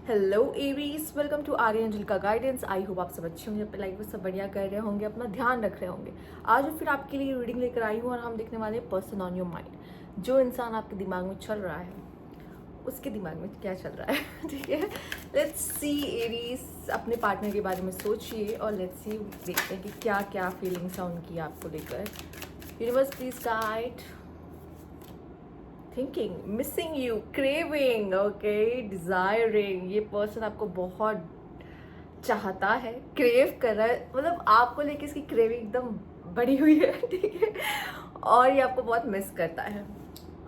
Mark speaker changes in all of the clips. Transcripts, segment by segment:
Speaker 1: Hello aries, welcome to Arya angel का guidance. I hope आप सब अच्छे होंगे, अपने लाइफ में सब बढ़िया कर रहे होंगे, अपना ध्यान रख रहे होंगे। आज मैं फिर आपके लिए रीडिंग लेकर आई हूँ और हम देखने वाले हैं पर्सन ऑन योर माइंड। जो इंसान आपके दिमाग में चल रहा है उसके दिमाग में क्या चल रहा है। ठीक है, लेट्स सी एरीज, अपने पार्टनर के बारे में सोचिए और लेट्स सी देखते हैं कि क्या क्या फीलिंग्स हैं उनकी आपको लेकर। Universe please guide. Thinking, missing you, craving, okay, desiring. ये पर्सन आपको बहुत चाहता है, क्रेव कर रहा है, मतलब आपको लेके इसकी क्रेविंग एकदम बढ़ी हुई है। ठीक है, और ये आपको बहुत मिस करता है।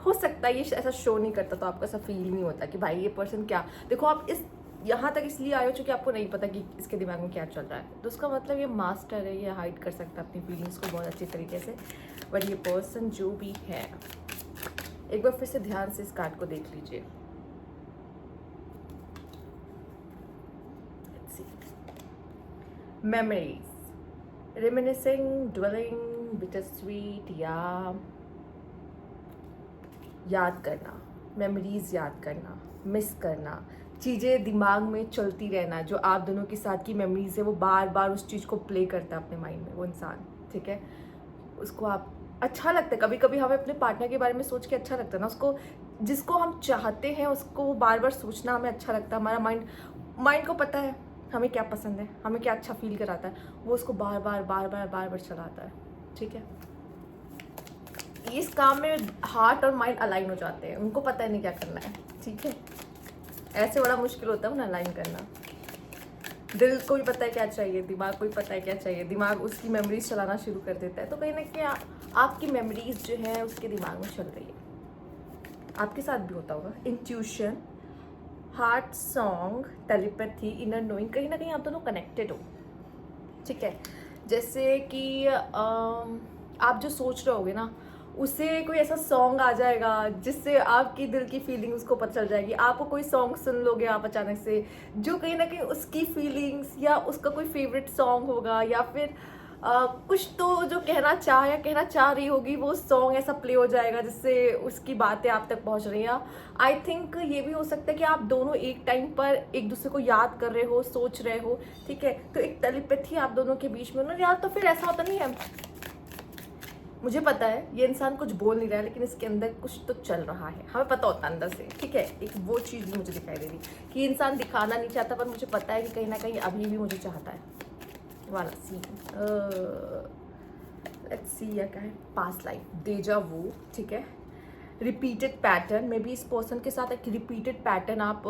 Speaker 1: हो सकता है ये ऐसा शो नहीं करता तो आपको ऐसा फील नहीं होता कि भाई ये पर्सन क्या। देखो, आप इस यहाँ तक इसलिए आए हो चूंकि आपको नहीं पता कि इसके दिमाग में क्या चल रहा है, तो उसका मतलब ये मास्टर है, ये हाइड कर सकता है अपनी फीलिंग्स को बहुत अच्छी तरीके से। बट ये पर्सन जो भी है, एक बार फिर से ध्यान से इस कार्ड को देख लीजिए। मेमोरीज, रिमिनिसिंग, ड्वेलिंग, बिटर स्वीट, या याद करना, मेमोरीज याद करना, मिस करना, चीज़ें दिमाग में चलती रहना। जो आप दोनों के साथ की मेमोरीज है वो बार बार उस चीज़ को प्ले करता है अपने माइंड में वो इंसान। ठीक है, उसको आप अच्छा लगता है, कभी कभी हमें अपने पार्टनर के बारे में सोच के अच्छा लगता है ना, उसको जिसको हम चाहते हैं उसको बार बार सोचना हमें अच्छा लगता है। हमारा माइंड को पता है हमें क्या पसंद है, हमें क्या अच्छा फील कराता है, वो उसको बार बार बार बार बार बार चलाता है। ठीक है, इस काम में हार्ट और माइंड अलाइन हो जाते हैं, उनको पता है नहीं क्या करना है। ठीक है, ऐसे बड़ा मुश्किल होता है ना अलाइन करना। दिल को भी पता है क्या चाहिए, दिमाग को भी पता है क्या चाहिए, दिमाग उसकी मेमोरीज चलाना शुरू कर देता है। तो कहीं ना कहीं आपकी मेमोरीज जो है उसके दिमाग में चल रही है। आपके साथ भी होता होगा। Intuition, heart song, telepathy, inner knowing, कहीं ना कहीं आप दोनों कनेक्टेड हो। ठीक है, जैसे कि आप जो सोच रहे होगे ना, उसे कोई ऐसा सॉन्ग आ जाएगा जिससे आपकी दिल की फीलिंग उसको पता चल जाएगी। आपको कोई सॉन्ग सुन लोगे आप अचानक से, जो कहीं ना कहीं उसकी फीलिंग्स या उसका कोई फेवरेट सॉन्ग होगा, या फिर कुछ तो जो कहना चाह या कहना चाह रही होगी, वो सॉन्ग ऐसा प्ले हो जाएगा जिससे उसकी बातें आप तक पहुंच रही हैं। आई थिंक ये भी हो सकता है कि आप दोनों एक टाइम पर एक दूसरे को याद कर रहे हो, सोच रहे हो। ठीक है, तो एक टेलीपैथी आप दोनों के बीच में ना यार। तो फिर ऐसा होता नहीं है, मुझे पता है ये इंसान कुछ बोल नहीं रहा है लेकिन इसके अंदर कुछ तो चल रहा है, हमें पता होता है अंदर से। ठीक है, एक वो चीज़ भी मुझे दिखाई दे रही कि इंसान दिखाना नहीं चाहता, पर मुझे पता है कि कहीं ना कहीं अभी भी मुझे चाहता है वाला सीन। लेट्स सी या क्या है, पास्ट लाइफ, डेजा वू। ठीक है, रिपीटेड पैटर्न में भी इस पर्सन के साथ एक रिपीटेड पैटर्न आप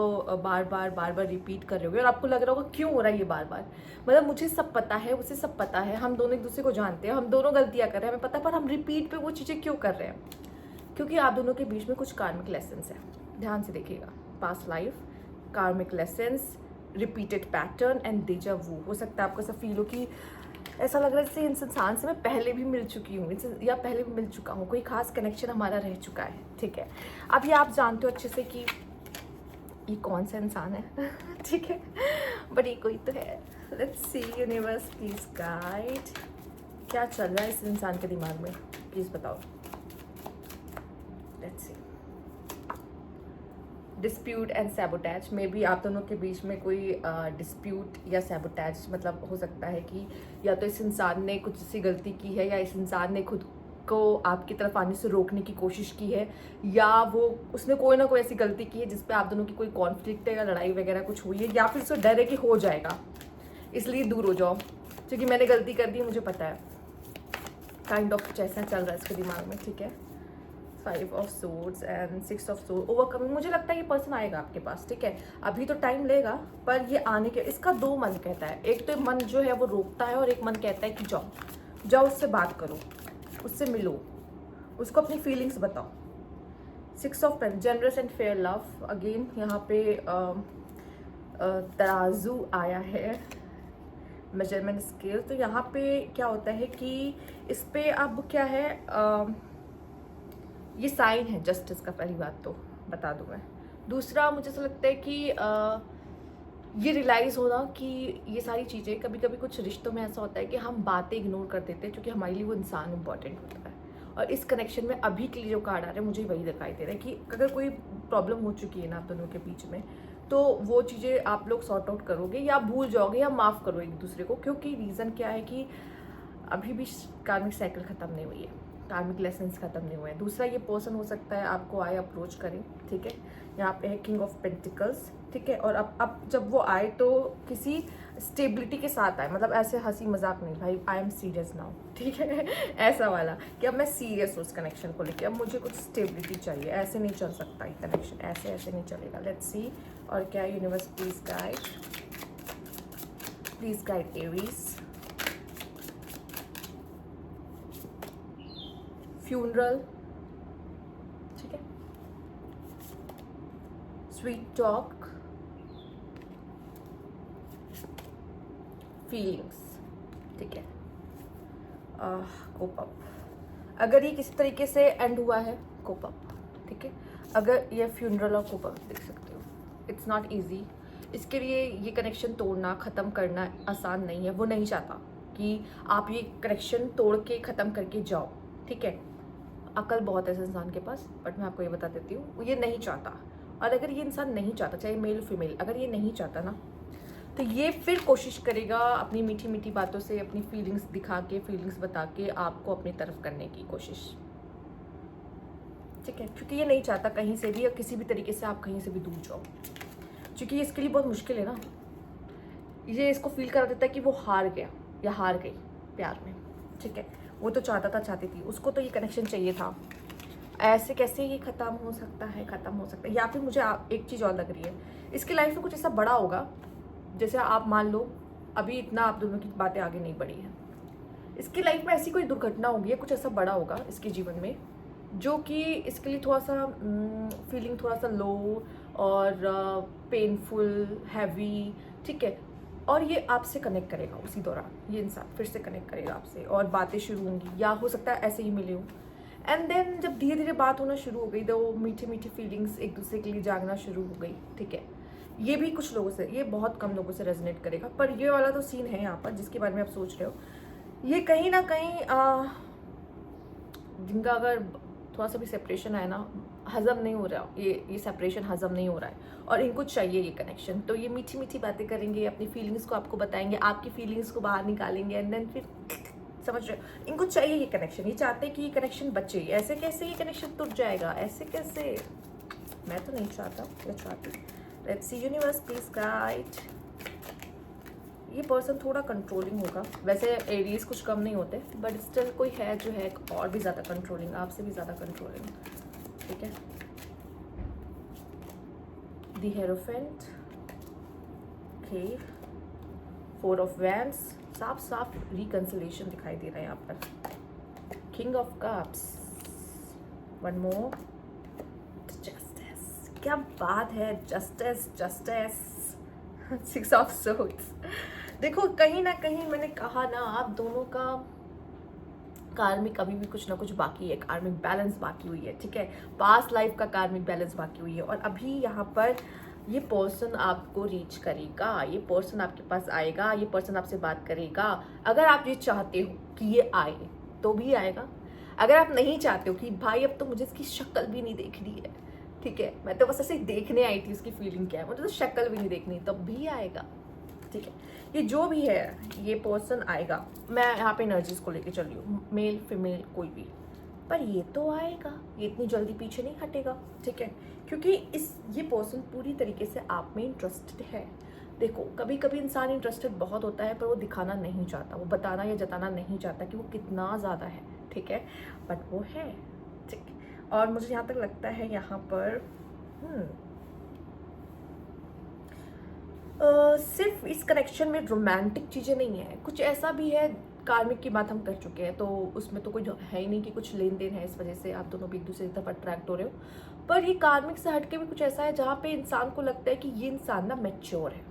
Speaker 1: बार बार रिपीट कर रहे होगे और आपको लग रहा होगा क्यों हो रहा है ये बार बार। मतलब मुझे सब पता है, उसे सब पता है, हम दोनों एक दूसरे को जानते हैं, हम दोनों गलतियां कर रहे हैं, हमें पता है, पर हम रिपीट पे वो चीज़ें क्यों कर रहे हैं? क्योंकि आप दोनों के बीच में कुछ कार्मिक लेसन्स है। ध्यान से देखिएगा, पास्ट लाइफ, कार्मिक लेसन्स, रिपीटेड पैटर्न एंड डेजा वू। हो सकता है आपको ऐसा फील हो कि ऐसा लग रहा है जैसे इस इंसान से मैं पहले भी मिल चुकी हूँ या पहले भी मिल चुका हूँ, कोई खास कनेक्शन हमारा रह चुका है। ठीक है, अब ये आप जानते हो अच्छे से कि ये कौन सा इंसान है। ठीक है, बट ये कोई तो है। Let's see, universe please guide, क्या चल रहा है इस इंसान के दिमाग में, प्लीज बताओ। लेट्स सी, डिस्प्यूट एंड सैबोटैज में भी आप दोनों के बीच में कोई डिस्प्यूट या सैबोटैज, मतलब हो सकता है कि या तो इस इंसान ने कुछ सी गलती की है, या इस इंसान ने खुद को आपकी तरफ आने से रोकने की कोशिश की है, या वो उसने कोई ना कोई ऐसी गलती की है जिस पे आप दोनों की कोई कॉन्फ्लिक्ट है या लड़ाई वगैरह कुछ हुई है, या फिर उसको डर है कि हो जाएगा इसलिए दूर हो जाओ क्योंकि मैंने गलती कर दी, मुझे पता है। काइंड ऑफ कुछ ऐसा चल रहा है इसके दिमाग में। ठीक है, 5 of swords and 6 of sword, overcoming. मुझे लगता है ये पर्सन आएगा आपके पास। ठीक है, अभी तो टाइम लेगा, पर ये आने के, इसका दो मन कहता है। एक तो मन जो है वो रोकता है और एक मन कहता है कि जाओ जाओ, उससे बात करो, उससे मिलो, उसको अपनी फीलिंग्स बताओ। 6 of pain, generous and fair love. Again यहाँ पे तराजू आया है, मेजरमेंट स्केल। तो यहाँ पे क्या होता है कि इस पे अब क्या है, ये साइन है जस्टिस का, पहली बात तो बता दूं मैं। दूसरा, मुझे ऐसा लगता है कि ये रियलाइज़ होना कि ये सारी चीज़ें, कभी कभी कुछ रिश्तों में ऐसा होता है कि हम बातें इग्नोर कर देते हैं क्योंकि हमारे लिए वो इंसान इंपॉर्टेंट होता है। और इस कनेक्शन में अभी के लिए जो कार्ड आ रहे हैं मुझे वही दिखाई दे रहा है कि अगर कोई प्रॉब्लम हो चुकी है ना आप दोनों के बीच में, तो वो चीज़ें आप लोग सॉर्ट आउट करोगे या भूल जाओगे या माफ़ करो एक दूसरे को, क्योंकि रीज़न क्या है कि अभी भी कार्मिक साइकिल ख़त्म नहीं हुई है, कार्मिक लेसन्स ख़त्म नहीं हुए हैं। दूसरा, ये पर्सन हो सकता है आपको आए अप्रोच करें, ठीक है, यहाँ पे है किंग ऑफ पेंटिकल्स, ठीक है, और अब जब वो आए तो किसी स्टेबिलिटी के साथ आए, मतलब ऐसे हंसी मजाक नहीं, भाई आई एम सीरियस नाउ, ठीक है, ऐसा वाला कि अब मैं सीरियस हूँ उस कनेक्शन को लेकर, अब मुझे कुछ स्टेबिलिटी चाहिए, ऐसे नहीं चल सकता ये कनेक्शन, ऐसे ऐसे नहीं चलेगा। लेट्स सी और क्या universe please guide Aries. Funeral, ठीक है, स्वीट टॉक, फीलिंग्स, ठीक है, कोप अप। अगर ये किसी तरीके से एंड हुआ है, कोप अप, ठीक है, अगर ये फ्यूनरल और कोप अप देख सकते हो, इट्स नॉट ईजी। इसके लिए ये कनेक्शन तोड़ना, ख़त्म करना आसान नहीं है। वो नहीं चाहता कि आप ये कनेक्शन तोड़ के ख़त्म करके जाओ, ठीक है, अकल बहुत है इस इंसान के पास, बट मैं आपको ये बता देती हूँ, वो ये नहीं चाहता। और अगर ये इंसान नहीं चाहता, चाहे मेल फीमेल, अगर ये नहीं चाहता ना, तो ये फिर कोशिश करेगा अपनी मीठी मीठी बातों से, अपनी फीलिंग्स दिखा के, फीलिंग्स बता के आपको अपनी तरफ करने की कोशिश, ठीक है, क्योंकि ये नहीं चाहता कहीं से भी या किसी भी तरीके से आप कहीं से भी दूर जाओ, क्योंकि ये इसके लिए बहुत मुश्किल है ना। ये इसको फील करा देता है कि वो हार गया या हार गई प्यार में, ठीक है, वो तो चाहती थी, उसको तो ये कनेक्शन चाहिए था, ऐसे कैसे ये ख़त्म हो सकता है। या फिर मुझे एक चीज़ और लग रही है, इसकी लाइफ में कुछ ऐसा बड़ा होगा, जैसे आप मान लो अभी इतना आप दोनों की बातें आगे नहीं बढ़ी हैं, इसकी लाइफ में ऐसी कोई दुर्घटना होगी, कुछ ऐसा बड़ा होगा इसके जीवन में जो कि इसके लिए थोड़ा सा फीलिंग थोड़ा सा लो और पेनफुल, हैवी, ठीक है, और ये आपसे कनेक्ट करेगा उसी दौरान, ये इंसान फिर से कनेक्ट करेगा आपसे और बातें शुरू होंगी, या हो सकता है ऐसे ही मिले हो। एंड देन जब धीरे धीरे बात होना शुरू हो गई तो मीठी मीठी फीलिंग्स एक दूसरे के लिए जागना शुरू हो गई, ठीक है। ये भी कुछ लोगों से, ये बहुत कम लोगों से रेजोनेट करेगा, पर ये वाला तो सीन है यहाँ पर जिसके बारे में आप सोच रहे हो, ये कहीं ना कहीं जिनका अगर थोड़ा सा भी सेपरेशन है ना, हजम नहीं हो रहा, ये सेपरेशन हजम नहीं हो रहा है और इनको चाहिए ये कनेक्शन, तो ये मीठी मीठी बातें करेंगे, अपनी फीलिंग्स को आपको बताएंगे, आपकी फीलिंग्स को बाहर निकालेंगे, एंड देन फिर समझ रहे हो, इनको चाहिए ये कनेक्शन, ये चाहते हैं कि ये कनेक्शन बचे। ऐसे कैसे ये कनेक्शन टूट जाएगा, ऐसे कैसे, मैं तो नहीं चाहता, मैं चाहती। Let's see universe please guide. ये पर्सन थोड़ा कंट्रोलिंग होगा, वैसे एरीज कुछ कम नहीं होते, बट स्टिल कोई है जो है और भी ज़्यादा कंट्रोलिंग, आपसे भी ज़्यादा कंट्रोलिंग, ठीक है। The hierophant, okay, 4 of wands, साफ साफ रिकंसिलेशन दिखाई दे रहा है यहाँ पर। King of cups, 1 more, justice, क्या बात है, जस्टिस 6 ऑफ सोर्ड्स। देखो कहीं ना कहीं मैंने कहा ना, आप दोनों का कार्मिक अभी भी कुछ ना कुछ बाकी है, कार्मिक बैलेंस बाकी हुई है, ठीक है, पास्ट लाइफ का कार्मिक बैलेंस बाकी हुई है, और अभी यहाँ पर ये पर्सन आपको रीच करेगा, ये पर्सन आपके पास आएगा, ये पर्सन आपसे बात करेगा। अगर आप ये चाहते हो कि ये आए तो भी आएगा, अगर आप नहीं चाहते हो कि भाई अब तो मुझे इसकी शक्ल भी नहीं देखनी है, ठीक है, मैं तो बस ऐसे देखने आई थी उसकी फीलिंग क्या है, मुझे तो शक्ल भी नहीं देखनी, तब भी आएगा, ठीक है। ये जो भी है ये पर्सन आएगा, मैं यहाँ पे एनर्जीज को लेके चल रही हूँ, मेल फीमेल कोई भी, पर ये तो आएगा, ये इतनी जल्दी पीछे नहीं हटेगा, ठीक है, क्योंकि ये पर्सन पूरी तरीके से आप में इंटरेस्टेड है। देखो कभी कभी इंसान इंटरेस्टेड बहुत होता है पर वो दिखाना नहीं चाहता, वो बताना या जताना नहीं चाहता कि वो कितना ज़्यादा है, ठीक है, बट वो है, ठीक। और मुझे यहाँ तक लगता है यहाँ पर सिर्फ इस कनेक्शन में रोमांटिक चीज़ें नहीं है, कुछ ऐसा भी है, कार्मिक की बात हम कर चुके हैं तो उसमें तो कोई है ही नहीं कि कुछ लेन देन है, इस वजह से आप दोनों भी एक दूसरे की तरफ अट्रैक्ट हो रहे हो, पर ये कार्मिक से हटके भी कुछ ऐसा है जहाँ पे इंसान को लगता है कि ये इंसान ना मैच्योर है।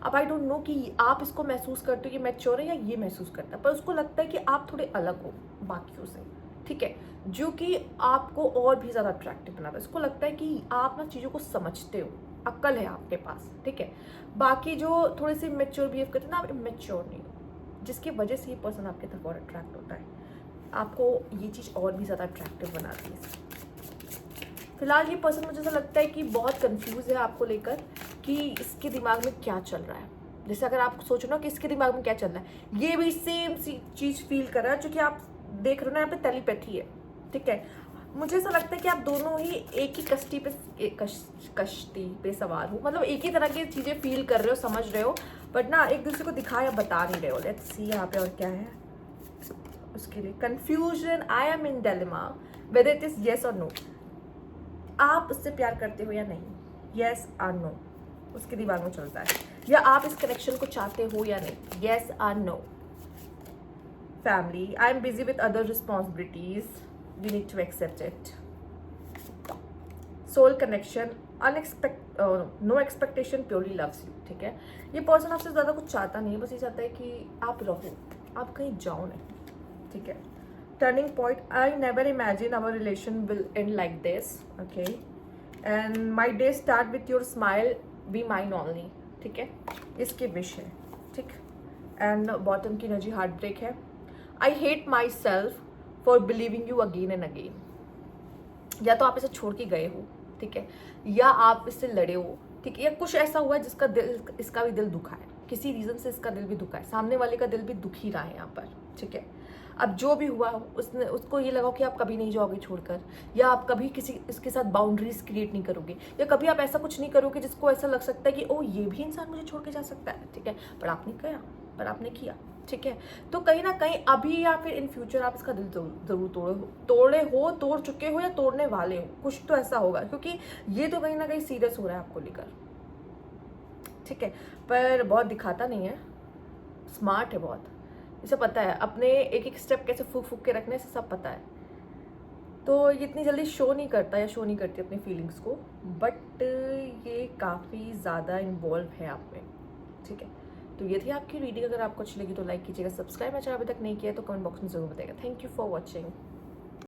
Speaker 1: अब आई डोंट नो कि आप इसको महसूस करते हो कि मैच्योर है या ये महसूस करता है, पर उसको लगता है कि आप थोड़े अलग हो बाकियों से, ठीक है, जो कि आपको और भी ज़्यादा अट्रैक्टिव बनाता है। उसको लगता है कि आप ना चीज़ों को समझते हो, अक्ल है आपके पास, ठीक है, बाकी जो थोड़े से मैच्योर बिहेव करते हैं ना, आप मैच्योर नहीं हो, जिसकी वजह से ये पर्सन आपके तरफ और अट्रैक्ट होता है, आपको ये चीज़ और भी ज़्यादा अट्रैक्टिव बनाती है। फिलहाल ये पर्सन मुझे ऐसा लगता है कि बहुत कंफ्यूज है आपको लेकर कि इसके दिमाग में क्या चल रहा है। जैसे अगर आप सोचो ना कि इसके दिमाग में क्या चल रहा है, ये भी सेम सी चीज़ फील कर रहा है जो कि आप देख रहे हो ना, यहाँ पे टेलीपैथी है, ठीक है। मुझे ऐसा लगता है कि आप दोनों ही एक ही कश्ती पे सवार हो, मतलब एक ही तरह की चीज़ें फील कर रहे हो, समझ रहे हो, बट ना एक दूसरे को दिखा या बता नहीं रहे हो। लेट्स सी यहाँ पे और क्या है उसके लिए। Confusion, I am in dilemma whether it is yes और नो। आप उससे प्यार करते हो या नहीं, येस और नो उसके दिमाग में चलता है, या आप इस कनेक्शन को चाहते हो या नहीं, येस और no. Family, I am busy with other responsibilities, we need to accept it. Soul connection, no expectation, purely loves you, ठीक है। ये पर्सन आपसे ज़्यादा कुछ चाहता नहीं है, बस ये चाहता है कि आप रहो, आप कहीं जाओ नहीं, ठीक है। Turning point, I never imagine our relation will end like this, okay, and my day start with your smile, be mine only, ठीक है, इसके विश है, ठीक। एंड बॉटम की एनर्जी हार्ट ब्रेक है। I hate my self for believing you again and again. या तो आप इसे छोड़ के गए हो, ठीक है, या आप इससे लड़े हो, ठीक है, या कुछ ऐसा हुआ है जिसका दिल, इसका भी दिल दुखा है, किसी रीज़न से इसका दिल भी दुखा है, सामने वाले का दिल भी दुख ही रहा है यहाँ पर, ठीक है। अब जो भी हुआ उसको ये लगा कि आप कभी नहीं जाओगे छोड़कर, या आप कभी किसी इसके साथ बाउंड्रीज क्रिएट नहीं करोगे, या कभी आप ऐसा कुछ नहीं करोगे जिसको ऐसा लग सकता है कि ओ ये भी इंसान मुझे छोड़ के जा सकता है, ठीक है, पर आपने किया, पर आपने किया, ठीक है। तो कहीं ना कहीं अभी या फिर इन फ्यूचर आप इसका दिल जरूर तोड़ चुके हो या तोड़ने वाले हो, कुछ तो ऐसा होगा, क्योंकि ये तो कहीं ना कहीं सीरियस हो रहा है आपको लेकर, ठीक है। पर बहुत दिखाता नहीं है, स्मार्ट है बहुत, इसे पता है अपने एक एक स्टेप कैसे फूक फूक के रखने से सब पता है। तो ये इतनी जल्दी शो नहीं करता या शो नहीं करती अपनी फीलिंग्स को, बट ये काफ़ी ज़्यादा इन्वॉल्व है आप में, ठीक है। तो ये थी आपकी रीडिंग। अगर आपको अच्छी लगी तो लाइक कीजिएगा, सब्सक्राइब मेरा चैनल अभी तक नहीं किया तो कमेंट बॉक्स में जरूर बताइएगा। Thank you for watching.